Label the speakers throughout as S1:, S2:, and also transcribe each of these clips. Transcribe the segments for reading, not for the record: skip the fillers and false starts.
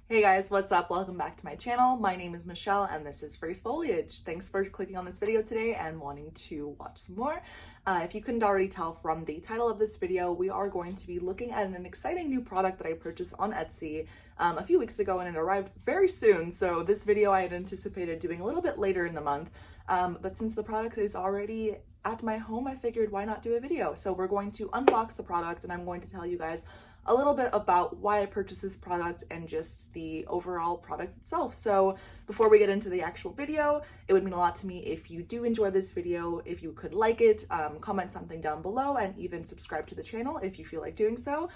S1: Hey guys, what's up? Welcome back to my channel. My name is Michelle and this is First Foliage. Thanks for clicking on this video today and wanting to watch some more. If you couldn't already tell from the title of this video, we are going to be looking at an exciting new product that I purchased on Etsy a few weeks ago, and it arrived very soon. So this video I had anticipated doing a little bit later in the month, but since the product is already at my home, I figured why not do a video? So we're going to unbox the product and I'm going to tell you guys a little bit about why I purchased this product and just the overall product itself. So before we get into the actual video, it would mean a lot to me if you do enjoy this video, if you could like it, comment something down below, and even subscribe to the channel if you feel like doing so.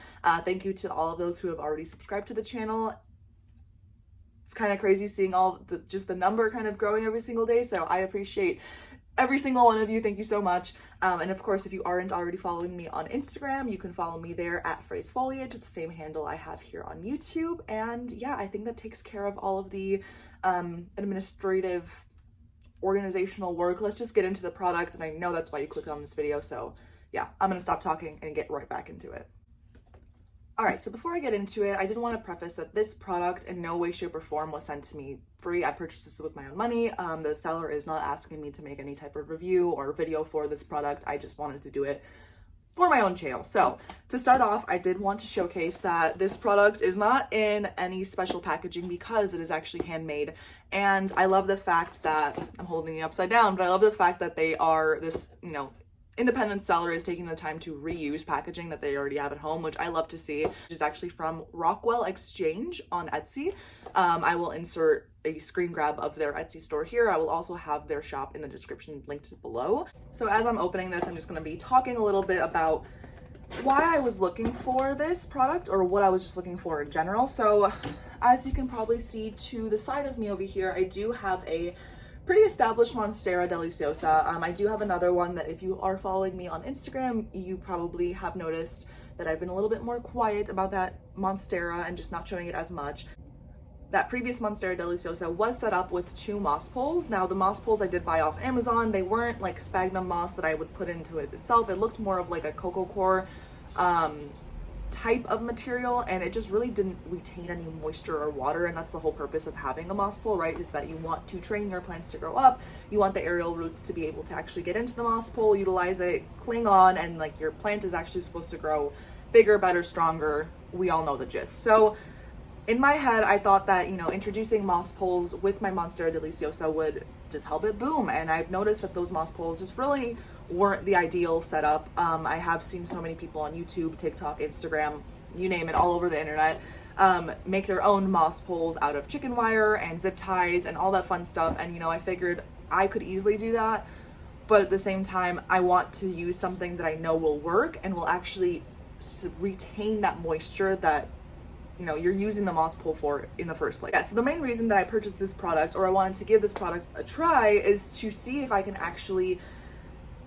S1: Thank you to all of those who have already subscribed to the channel. It's kind of crazy seeing just the number kind of growing every single day, so I appreciate every single one of you. Thank you so much. And of course, if you aren't already following me on Instagram, you can follow me there at Phrase Foliage, the same handle I have here on YouTube. And yeah, I think that takes care of all of the administrative, organizational work. Let's just get into the product, and I know that's why you clicked on this video. So yeah, I'm gonna stop talking and get right back into it. All right, so before I get into it, I did want to preface that this product in no way, shape, or form was sent to me free. I purchased this with my own money. The seller is not asking me to make any type of review or video for this product. I just wanted to do it for my own channel. So to start off, I did want to showcase that this product is not in any special packaging because it is actually handmade. And I love the fact that, I'm holding it upside down, but I love the fact that they are this, independent seller is taking the time to reuse packaging that they already have at home, which I love to see. It is actually from Rockwell Exchange on Etsy. I will insert a screen grab of their Etsy store here. I will also have their shop in the description linked below. So as I'm opening this, I'm just going to be talking a little bit about why I was looking for this product, or what I was just looking for in general. So as you can probably see to the side of me over here, I do have a pretty established Monstera Deliciosa. I do have another one that if you are following me on Instagram, you probably have noticed that I've been a little bit more quiet about that Monstera and just not showing it as much. That previous Monstera Deliciosa was set up with 2 moss poles. Now the moss poles I did buy off Amazon. They weren't like sphagnum moss that I would put into it itself. It looked more of like a cocoa core type of material, and it just really didn't retain any moisture or water, and that's the whole purpose of having a moss pole, right? Is that you want to train your plants to grow up. You want the aerial roots to be able to actually get into the moss pole, utilize it, cling on, and like your plant is actually supposed to grow bigger, better, stronger. We all know the gist. So in my head, I thought that, introducing moss poles with my Monstera Deliciosa would just help it boom. And I've noticed that those moss poles just really weren't the ideal setup. I have seen so many people on YouTube, TikTok, Instagram, you name it, all over the internet, make their own moss poles out of chicken wire and zip ties and all that fun stuff. And, I figured I could easily do that. But at the same time, I want to use something that I know will work and will actually retain that moisture that you're using the moss pole for in the first place. Yeah, so the main reason that I purchased this product, or I wanted to give this product a try, is to see if I can actually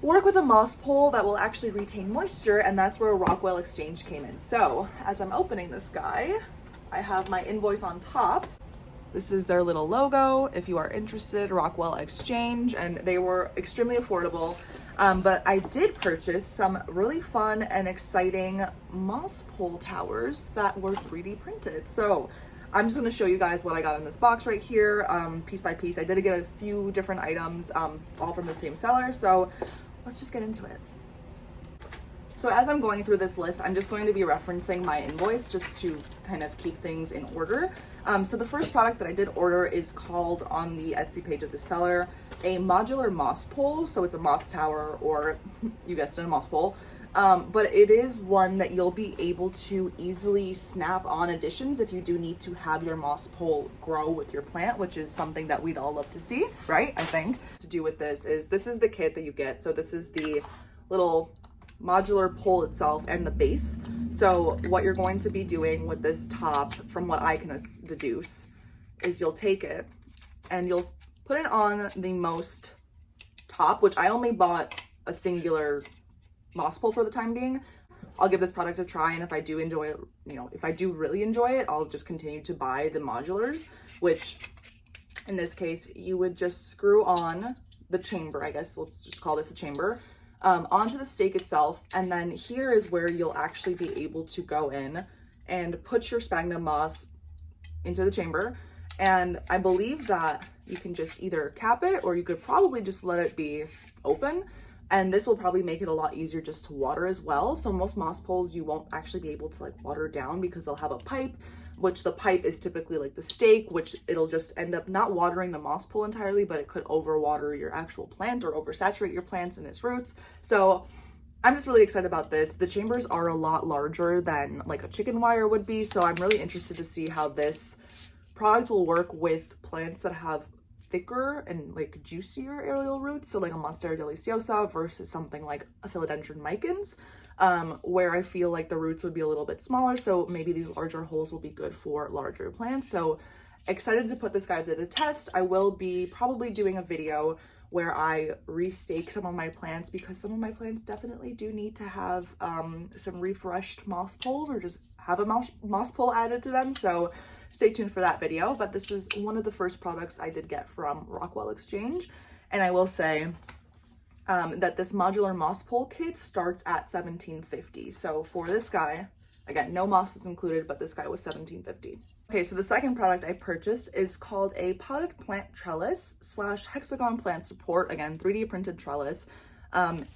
S1: work with a moss pole that will actually retain moisture, and that's where Rockwell Exchange came in. So as I'm opening this guy, I have my invoice on top. This is their little logo. If you are interested, Rockwell Exchange, and they were extremely affordable. But I did purchase some really fun and exciting moss pole towers that were 3D printed. So I'm just gonna show you guys what I got in this box right here, piece by piece. I did get a few different items, all from the same seller. So let's just get into it. So as I'm going through this list, I'm just going to be referencing my invoice just to kind of keep things in order. So the first product that I did order is called, on the Etsy page of the seller, a modular moss pole. So it's a moss tower, or you guessed it, a moss pole. But it is one that you'll be able to easily snap on additions if you do need to have your moss pole grow with your plant, which is something that we'd all love to see, right? I think. To do with this is the kit that you get. So this is the little modular pole itself and the base. So what you're going to be doing with this top, from what I can deduce, is you'll take it and you'll put it on the most top, which I only bought a singular moss pole for the time being. I'll give this product a try, and if I do enjoy it, if I do really enjoy it, I'll just continue to buy the modulars, which in this case, you would just screw on the chamber, I guess, let's just call this a chamber, onto the stake itself. And then here is where you'll actually be able to go in and put your sphagnum moss into the chamber. And I believe that you can just either cap it, or you could probably just let it be open. And this will probably make it a lot easier just to water as well. So most moss poles, you won't actually be able to like water down because they'll have a pipe, which the pipe is typically like the stake, which it'll just end up not watering the moss pole entirely, but it could overwater your actual plant or oversaturate your plants and its roots. So I'm just really excited about this. The chambers are a lot larger than like a chicken wire would be. So I'm really interested to see how this product will work with plants that have thicker and like juicier aerial roots, so like a Monstera deliciosa versus something like a Philodendron micans, where I feel like the roots would be a little bit smaller, so maybe these larger holes will be good for larger plants. So excited to put this guy to the test. I will be probably doing a video where I restake some of my plants, because some of my plants definitely do need to have some refreshed moss poles, or just have a moss pole added to them. So stay tuned for that video. But this is one of the first products I did get from Rockwell Exchange. And I will say that this modular moss pole kit starts at $17.50. So for this guy, again, no moss is included, but this guy was $17.50. Okay, so the second product I purchased is called a potted plant trellis / hexagon plant support. Again, 3D printed trellis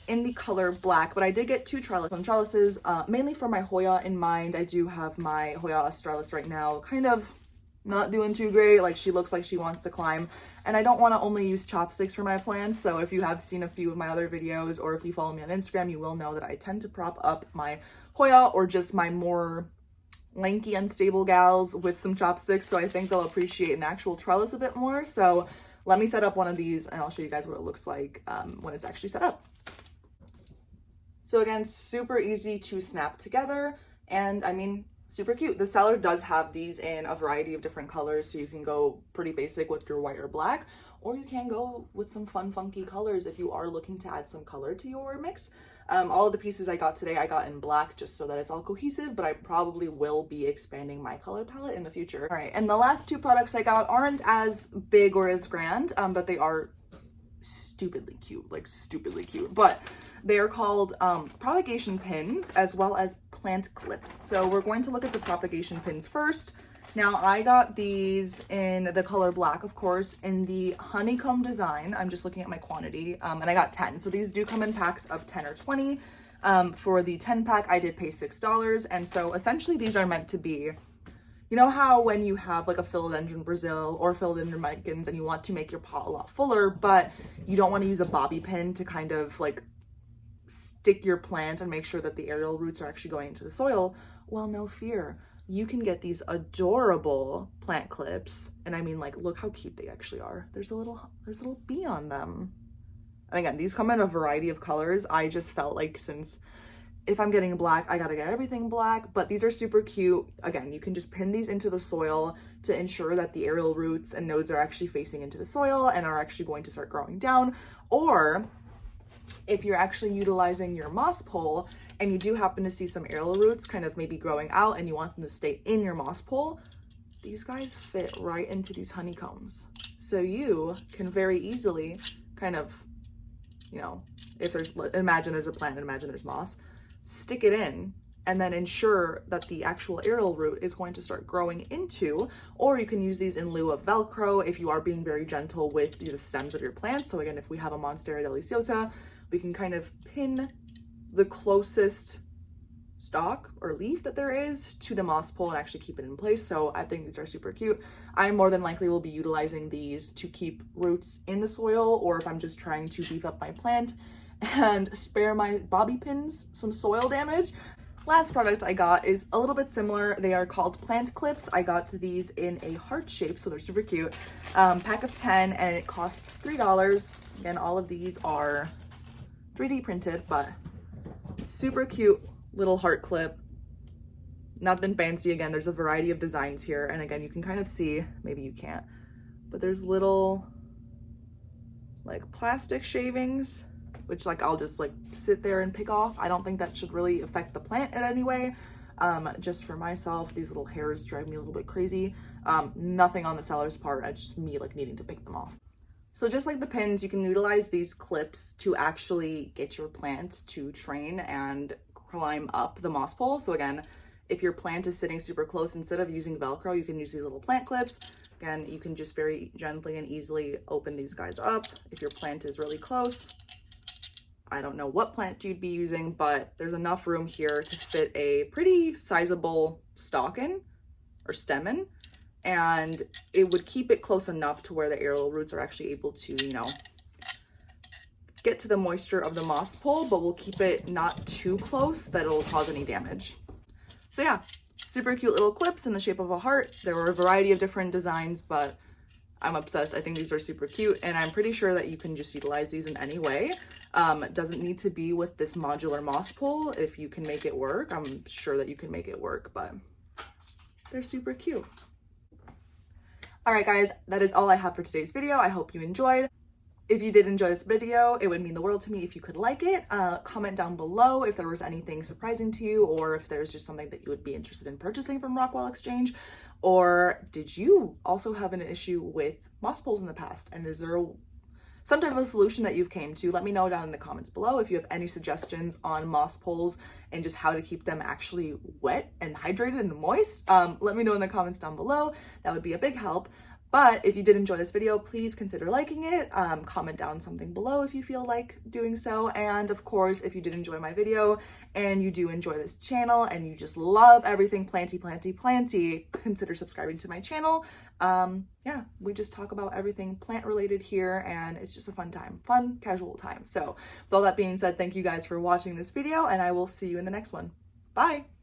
S1: in the color black, but I did get two trellises, mainly for my Hoya in mind. I do have my Hoya Australis right now, kind of not doing too great. Like, she looks like she wants to climb, and I don't want to only use chopsticks for my plants. So if you have seen a few of my other videos, or if you follow me on Instagram, you will know that I tend to prop up my Hoya or just my more lanky, unstable gals with some chopsticks. So I think they'll appreciate an actual trellis a bit more. So let me set up one of these and I'll show you guys what it looks like when it's actually set up. So again, super easy to snap together, and I mean, super cute. The seller does have these in a variety of different colors, so you can go pretty basic with your white or black, or you can go with some fun, funky colors if you are looking to add some color to your mix. All of the pieces I got today, I got in black just so that it's all cohesive, but I probably will be expanding my color palette in the future. All right, and the last two products I got aren't as big or as grand, but they are stupidly cute, like stupidly cute. But they are called Propagation Pins, as well as plant clips. So we're going to look at the Propagation Pins first. Now, I got these in the color black, of course, in the honeycomb design. I'm just looking at my quantity, and I got 10. So these do come in packs of 10 or 20. For the 10 pack, I did pay $6. And so essentially these are meant to be, you know how when you have like a Philodendron Brazil or Philodendron micans and you want to make your pot a lot fuller, but you don't want to use a bobby pin to kind of like stick your plant and make sure that the aerial roots are actually going into the soil? Well, no fear. You can get these adorable plant clips. And I mean, like, look how cute they actually are. There's a little bee on them. And again, these come in a variety of colors. I just felt like, since if I'm getting black, I gotta get everything black, but these are super cute. Again, you can just pin these into the soil to ensure that the aerial roots and nodes are actually facing into the soil and are actually going to start growing down. Or if you're actually utilizing your moss pole and you do happen to see some aerial roots kind of maybe growing out and you want them to stay in your moss pole, these guys fit right into these honeycombs. So you can very easily kind of, you know, if there's, imagine there's a plant and imagine there's moss, stick it in and then ensure that the actual aerial root is going to start growing into, or you can use these in lieu of Velcro if you are being very gentle with the stems of your plants. So again, if we have a Monstera deliciosa, we can kind of pin the closest stalk or leaf that there is to the moss pole and actually keep it in place. So I think these are super cute. I more than likely will be utilizing these to keep roots in the soil, or if I'm just trying to beef up my plant and spare my bobby pins some soil damage. Last product I got is a little bit similar. They are called plant clips. I got these in a heart shape, so they're super cute. Pack of 10, and it cost $3. Again, all of these are 3D printed, but super cute little heart clip. Nothing fancy. Again, there's a variety of designs here, and again, you can kind of see, maybe you can't, but there's little like plastic shavings, which like I'll just like sit there and pick off. I don't think that should really affect the plant in any way. Just for myself, these little hairs drive me a little bit crazy. Nothing on the seller's part, it's just me like needing to pick them off. So just like the pins, you can utilize these clips to actually get your plant to train and climb up the moss pole. So again, If your plant is sitting super close, instead of using Velcro, you can use these little plant clips. Again, you can just very gently and easily open these guys up. If your plant is really close, I don't know what plant you'd be using, but there's enough room here to fit a pretty sizable stalk in, or stem in, and it would keep it close enough to where the aerial roots are actually able to, you know, get to the moisture of the moss pole, but we'll keep it not too close that it'll cause any damage. So yeah, super cute little clips in the shape of a heart. There were a variety of different designs, but I'm obsessed. I think these are super cute, and I'm pretty sure that you can just utilize these in any way. It doesn't need to be with this modular moss pole. If you can make it work, I'm sure that you can make it work, but they're super cute. All right, guys, that is all I have for today's video. I hope you enjoyed. If you did enjoy this video, it would mean the world to me if you could like it. Comment down below if there was anything surprising to you, or if there's just something that you would be interested in purchasing from Rockwell Exchange. Or did you also have an issue with moss poles in the past? And is there some type of a solution that you've came to? Let me know down in the comments below if you have any suggestions on moss poles and just how to keep them actually wet and hydrated and moist. Let me know in the comments down below. That would be a big help. But if you did enjoy this video, please consider liking it. Comment down something below if you feel like doing so. And of course, if you did enjoy my video and you do enjoy this channel and you just love everything planty, consider subscribing to my channel. Yeah, we just talk about everything plant related here, and it's just a fun time, fun, casual time. So with all that being said, thank you guys for watching this video, and I will see you in the next one. Bye.